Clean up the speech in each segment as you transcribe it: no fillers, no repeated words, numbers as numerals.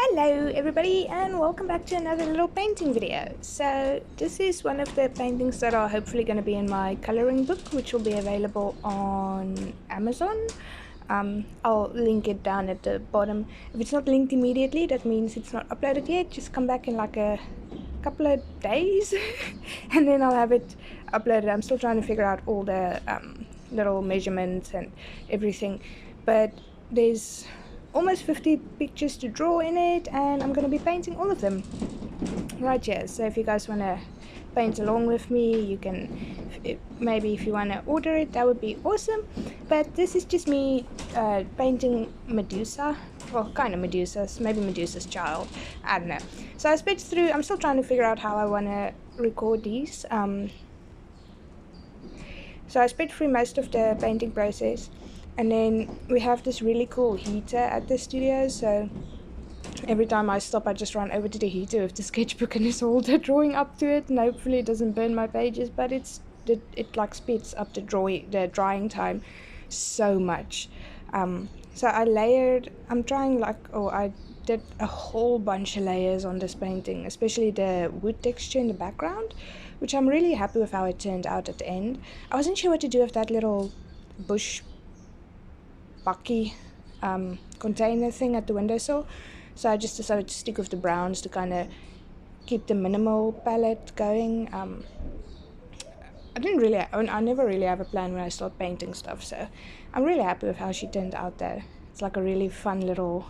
Hello everybody and welcome back to another little painting video. So this is one of the paintings that are hopefully going to be in my coloring book, which will be available on Amazon. I'll link it down at the bottom. If it's not linked immediately, that means it's not uploaded yet. Just come back in like a couple of days and then I'll have it uploaded. I'm still trying to figure out all the little measurements and everything, but there's almost 50 pictures to draw in it, and I'm going to be painting all of them right here. So if you guys want to paint along with me, you can, maybe if you want to order it, that would be awesome. But this is just me painting Medusa, well, kind of Medusa's, maybe Medusa's child, I don't know. So I sped through. I'm still trying to figure out how I want to record these. So I sped through most of the painting process, and then we have this really cool heater at the studio, so every time I stop I just run over to the heater with the sketchbook and just hold the drawing up to it, and hopefully it doesn't burn my pages, but it like speeds up the drying time so much. So I layered, I did a whole bunch of layers on this painting, especially the wood texture in the background, which I'm really happy with how it turned out at the end. I wasn't sure what to do with that little bush bucky container thing at the windowsill, so I just decided to stick with the browns to kind of keep the minimal palette going. I never really have a plan when I start painting stuff, so I'm really happy with how she turned out there. It's like a really fun little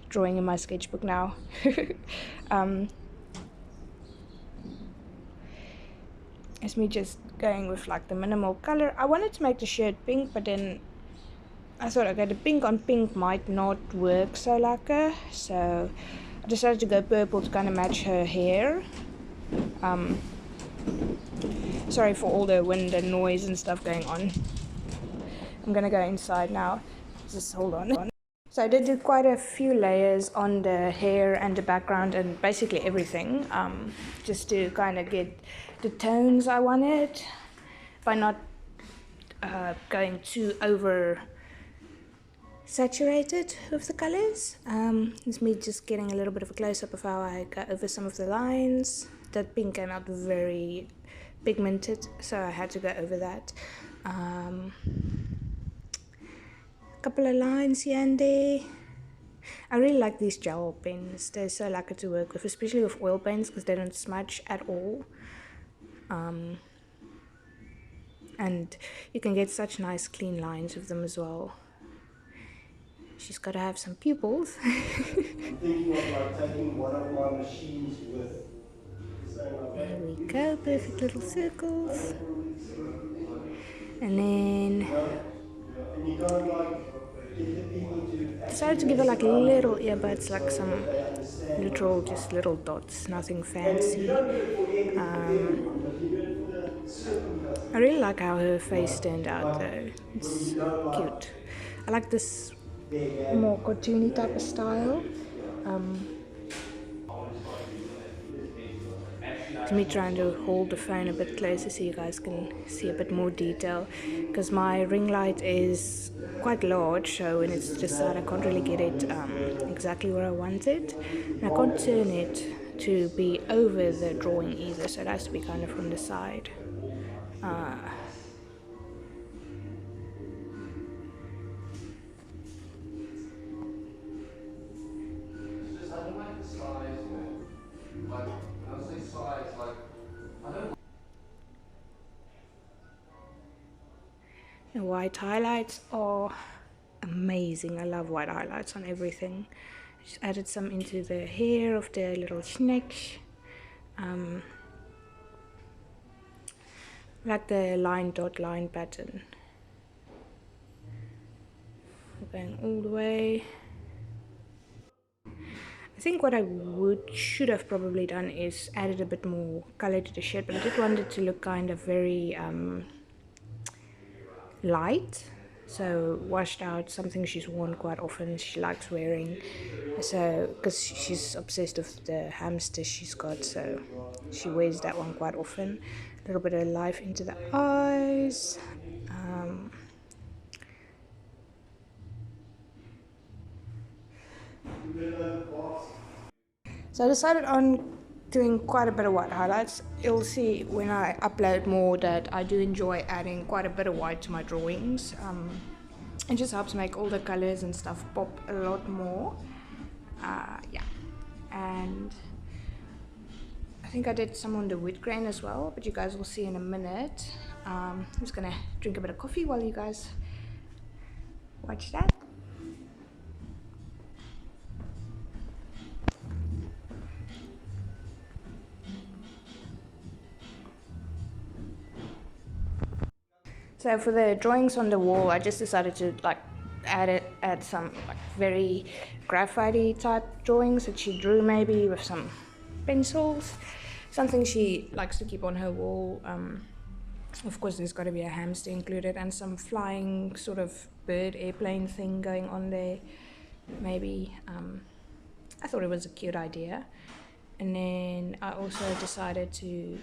drawing in my sketchbook now. It's me just going with like the minimal color. I wanted to make the shirt pink, but then I thought, okay, the pink on pink might not work so lekker, so I decided to go purple to kind of match her hair. Sorry for all the wind and noise and stuff going on. I'm gonna go inside now. Just hold on. So I did do quite a few layers on the hair and the background and basically everything, just to kind of get the tones I wanted by not going too over saturated with the colors. It's me just getting a little bit of a close-up of how I got over some of the lines. That pink came out very pigmented, so I had to go over that. A couple of lines here and there. I really like these gel pens. They're so lucky to work with, especially with oil paints, because they don't smudge at all. And you can get such nice clean lines with them as well. She's got to have some pupils. I'm thinking of like taking one of my machines with. There we go, perfect little circles. And then And you can't like get the people to. decided to give her like little earbuds, like some literal, just little dots, nothing fancy. I really like how her face turned out though. It's cute. I like this more cartoony type of style. To me trying to hold the phone a bit closer so you guys can see a bit more detail, because my ring light is quite large, so when it's just that I can't really get it exactly where I want it, and I can't turn it to be over the drawing either, so it has to be kind of from the side. The white highlights are amazing. I love white highlights on everything. I just added some into the hair of the little snake. Like the line dot line pattern. Going all the way. I think what I should have probably done is added a bit more color to the shirt, but I did want it to look kind of very light, so washed out, something she's worn quite often, she likes wearing, so because she's obsessed with the hamster she's got, so she wears that one quite often. A little bit of life into the eyes. So I decided on doing quite a bit of white highlights. You'll see when I upload more that I do enjoy adding quite a bit of white to my drawings. It just helps make all the colors and stuff pop a lot more. Yeah, and I think I did some on the wood grain as well, but you guys will see in a minute. I'm just gonna drink a bit of coffee while you guys watch that. So for the drawings on the wall, I just decided to like add some like very graphite-y type drawings that she drew, maybe with some pencils, something she likes to keep on her wall. Of course, there's got to be a hamster included and some flying sort of bird airplane thing going on there. Maybe I thought it was a cute idea, and then I also decided to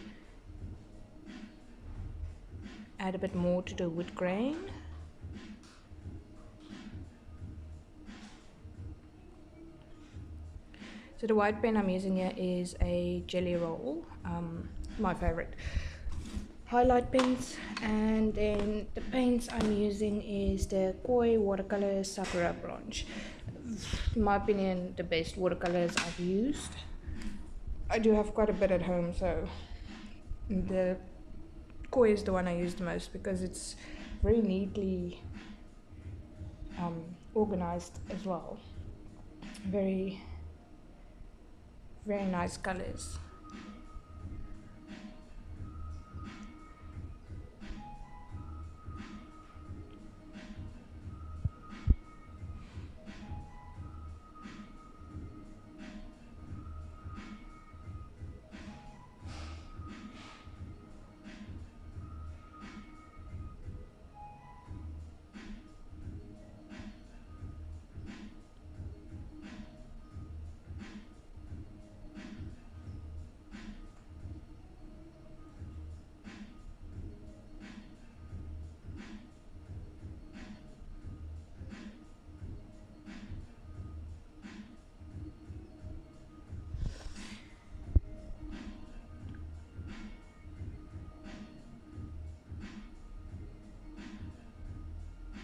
add a bit more to the wood grain. So the white pen I'm using here is a Jelly Roll, my favorite highlight pens, and then the paints I'm using is the Koi Watercolor Sakura Bronze. In my opinion, the best watercolors I've used. I do have quite a bit at home, so the Koi is the one I use the most because it's very neatly organized as well. Very nice colors.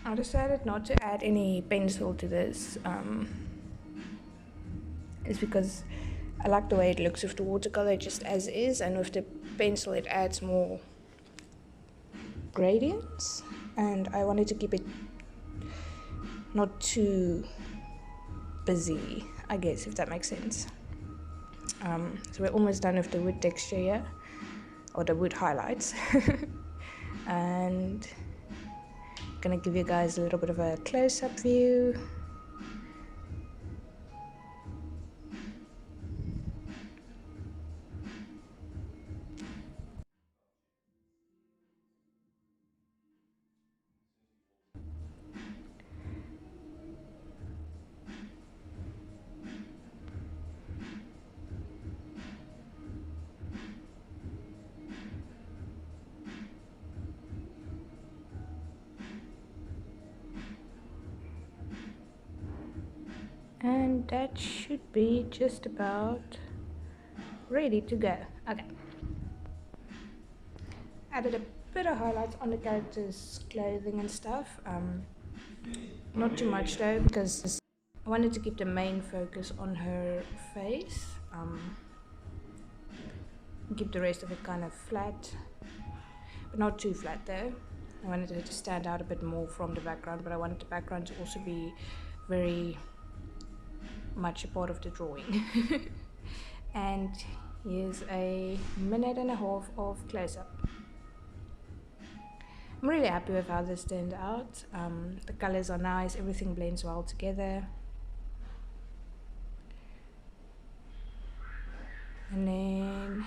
I decided not to add any pencil to this. It's because I like the way it looks with the watercolor just as is, and with the pencil it adds more gradients, and I wanted to keep it not too busy, I guess, if that makes sense. So we're almost done with the wood texture here, or the wood highlights. And gonna give you guys a little bit of a close-up view. And that should be just about ready to go. Okay. Added a bit of highlights on the character's clothing and stuff. Not too much though, because I wanted to keep the main focus on her face. Keep the rest of it kind of flat, but not too flat though. I wanted it to stand out a bit more from the background, but I wanted the background to also be very much a part of the drawing. And here's a minute and a half of close-up. I'm really happy with how this turned out. The colors are nice, everything blends well together. And then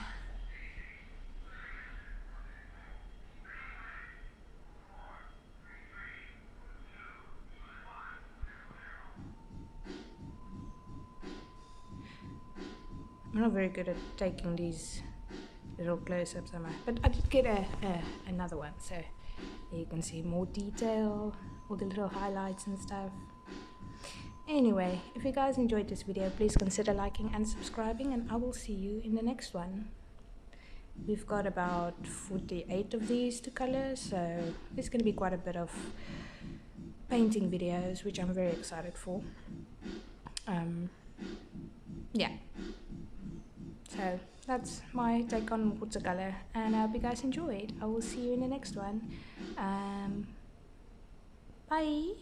I'm not very good at taking these little close-ups, am I? But I did get another one, so you can see more detail, all the little highlights and stuff. Anyway, if you guys enjoyed this video, please consider liking and subscribing, and I will see you in the next one. We've got about 48 of these to color, so there's going to be quite a bit of painting videos, which I'm very excited for. Yeah, so that's my take on watercolor, and I hope you guys enjoyed. I will see you in the next one. Bye.